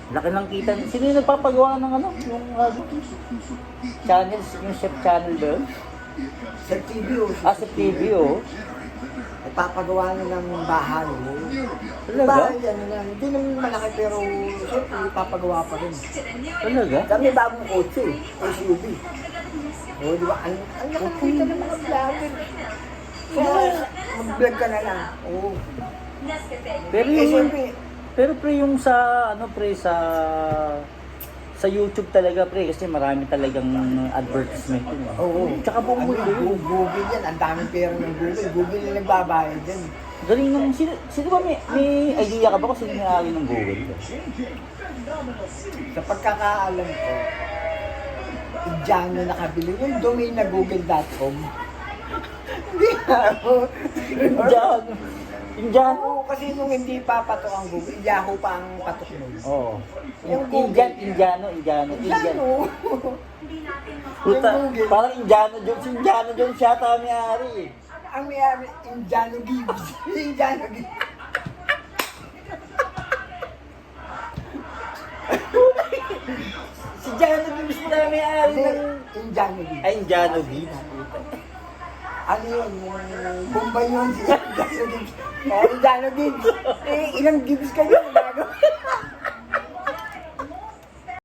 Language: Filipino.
Laki ng kita. Sino yung nagpapagawa ng ano? Yung channels, yung chef channel ba yun? Sa TV o. Sa TV, oh. Nagpapagawa na ng bahay. Talaga? Bahay, ano na. Hindi naman malaki pero siyempre ipapagawa pa rin. Talaga? Kami bagong kotse, SUV. O, di ba? Ang nakakita ng mga vlogger. Kaya mag-vlog ka na lang. Oo. Pero Eh, yung, siyempre, pero pre, yung sa, ano pre, sa YouTube talaga pre, kasi marami talagang advertisement yun. oo. Tsaka buong mundo yun. Google yan. Ang daming pera ng Google. Google yung nagbabayad yan. Galing nung, sino ba may idea ka ba kung sino may-ari ng Google? Sa pagkakaalam ko, Indiano nakabili yung domain na google.com. Hindi ako. Indiano? Oo, kasi nung hindi pa patok ang Google, Yahoo pa ang patok nun. Oo. Yung Google. Indiano. Indiano. Puta, Yung Google. parang Indiano Jones yata may-ari. Ang may-ari, Indiano Gibbs. Indiano Gibbs. Si Indiano Jones na may-ari ng... Indiano Gibbs. Ay, Indiano Gibbs. Ano yun? Yung Bombay yun. Si Indiano Gibbs. Indiano Gibbs. Eh, ilang Gibbs kayo? Bago.